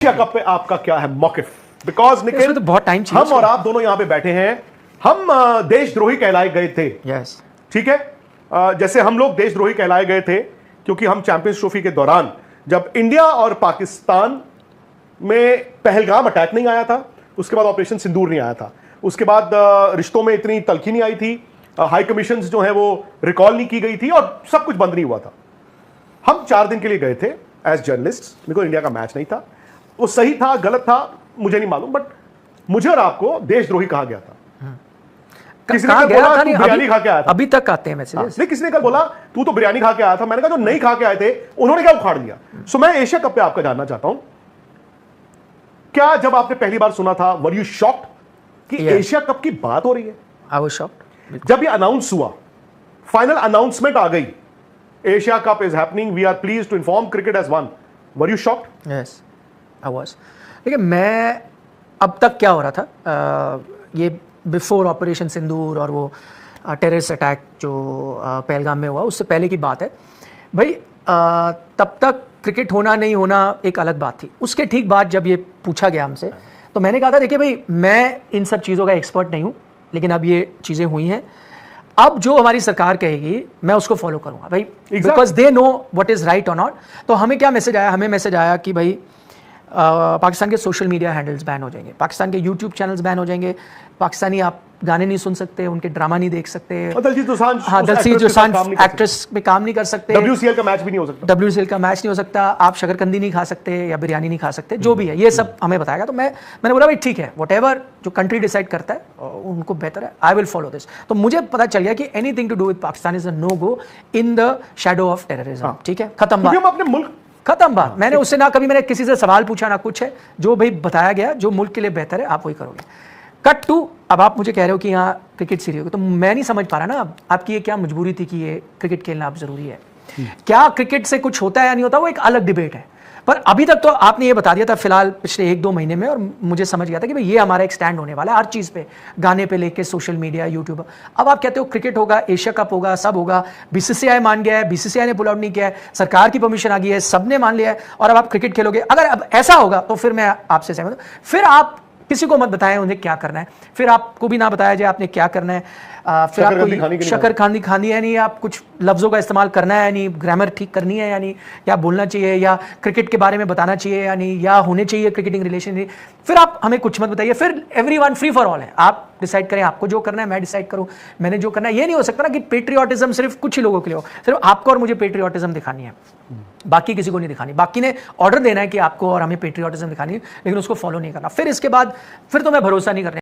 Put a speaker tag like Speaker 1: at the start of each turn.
Speaker 1: Asia cup पे आपका क्या है मौकिफ? बिकॉज निखिल,
Speaker 2: तो बहुत टाइम
Speaker 1: हम और आप दोनों यहां पे बैठे हैं, हम देशद्रोही कहलाए गए थे।
Speaker 2: यस,
Speaker 1: ठीक है, जैसे हम लोग देशद्रोही कहलाए गए थे क्योंकि हम चैंपियंस ट्रॉफी के दौरान जब इंडिया और पाकिस्तान में पहलगाम अटैक नहीं आया था, उसके बाद ऑपरेशन सिंदूर नहीं आया था, उसके बाद रिश्तों में इतनी तलखी नहीं आई थी, हाई कमीशन जो है वो रिकॉल नहीं की गई थी और सब कुछ बंद नहीं हुआ था। हम 4 दिन के लिए गए थे एज जर्नलिस्ट। मेरे को इंडिया का मैच नहीं था, वो सही था गलत था मुझे नहीं मालूम, बट मुझे और आपको देशद्रोही कहा गया था। किसी ने बोला तू बिरयानी खा के आया था।
Speaker 2: अभी तक आते हैं मैसेजेस।
Speaker 1: नहीं, किसी ने कल बोला तू तो बिरयानी खा के आया था। मैंने कहा जो नहीं खा के आए थे उन्होंने क्या उखाड़ दिया। सो मैं एशिया कप पे आपका जानना चाहता हूं, क्या जब आपने पहली बार सुना था वर यू शॉक्ड कि एशिया कप की बात हो रही है?
Speaker 2: I was shocked.
Speaker 1: जब ये अनाउंस हुआ, फाइनल अनाउंसमेंट आ गई, Asia cup is happening, we are pleased to inform cricket has won, were you shocked?
Speaker 2: Yes, I was. देखिए, मैं अब तक क्या हो रहा था, ये बिफोर ऑपरेशन सिंदूर और वो टेररिस्ट अटैक जो पहलगाम में हुआ, उससे पहले की बात है भाई। तब तक क्रिकेट होना नहीं होना एक अलग बात थी। उसके ठीक बाद जब ये पूछा गया हमसे, तो मैंने कहा था देखिए भाई, मैं इन सब चीज़ों का एक्सपर्ट नहीं हूँ, लेकिन अब ये चीज़ें हुई हैं, अब जो हमारी सरकार कहेगी मैं उसको फॉलो करूँगा भाई, because they know what is right और नॉट। तो हमें क्या मैसेज आया? हमें मैसेज आया कि भाई पाकिस्तान के सोशल मीडिया हैंडल्स बैन हो जाएंगे, पाकिस्तान के यूट्यूब चैनल्स बैन हो जाएंगे, पाकिस्तानी आप गाने नहीं सुन सकते, उनके ड्रामा नहीं देख सकते,
Speaker 1: दलजीत
Speaker 2: दोसांझ एक्ट्रेस पे काम नहीं कर सकते,
Speaker 1: WCL का मैच भी नहीं हो सकता,
Speaker 2: WCL का मैच नहीं हो सकता, आप शकरकंदी नहीं खा सकते या बिरयानी नहीं खा सकते, जो भी है ये सब हमें बताएगा। तो मैंने बोला भाई ठीक है, व्हाटएवर जो कंट्री डिसाइड करता है उनको बेहतर है, आई विल फॉलो दिस। तो मुझे पता चल गया कि anything to do with Pakistan is a no go in the shadow of terrorism. ठीक है, खत्म बात,
Speaker 1: हम अपने मुल्क
Speaker 2: खत्म बात। मैंने उससे ना कभी मैंने किसी से सवाल पूछा ना कुछ है, जो भाई बताया गया जो मुल्क के लिए बेहतर है आप वही करोगे। कट टू, अब आप मुझे कह रहे हो कि यहाँ क्रिकेट सीरियस हो, तो मैं नहीं समझ पा रहा ना आपकी ये क्या मजबूरी थी कि ये क्रिकेट खेलना अब जरूरी है। क्या क्रिकेट से कुछ होता है या नहीं होता, वो एक अलग डिबेट है। पर अभी तक तो आपने ये बता दिया था फिलहाल पिछले 1-2 महीने में, और मुझे समझ गया था कि भाई ये हमारा एक स्टैंड होने वाला है हर चीज़ पे, गाने पे लेके सोशल मीडिया, यूट्यूब। अब आप कहते हो क्रिकेट होगा, एशिया कप होगा, सब होगा, BCCI मान गया है, BCCI ने पुल आउट नहीं किया है, सरकार की परमिशन आ गई है, सबने मान लिया है, और अब आप क्रिकेट खेलोगे। अगर अब ऐसा होगा तो फिर मैं आपसे सहमत हूं। फिर आप किसी को मत बताएं उन्हें क्या करना है, फिर आपको भी ना बताया जाए आपने क्या करना है, फिर आपको शकरकंदी खानी है नहीं, आप कुछ लफ्ज़ों का इस्तेमाल करना है नहीं, ग्रामर ठीक करनी है या नहीं, या बोलना चाहिए, या क्रिकेट के बारे में बताना चाहिए या नहीं, या होने चाहिए क्रिकेटिंग रिलेशन, फिर आप हमें कुछ मत बताइए। फिर एवरीवन फ्री फॉर ऑल है, आप डिसाइड करें, आपको जो करना है, मैं डिसाइड करूं, मैंने जो करना है। ये नहीं हो सकता ना कि पेट्रियाटिज्म सिर्फ कुछ ही लोगों के लिए हो, सिर्फ आपको और मुझे पेट्रियाटिज्म दिखानी है, बाकी किसी को नहीं दिखानी। बाकी ने ऑर्डर देना है कि आपको और हमें पेट्रियाटिज्म दिखानी है, लेकिन उसको फॉलो नहीं करना। फिर इसके बाद फिर तो मैं भरोसा नहीं करने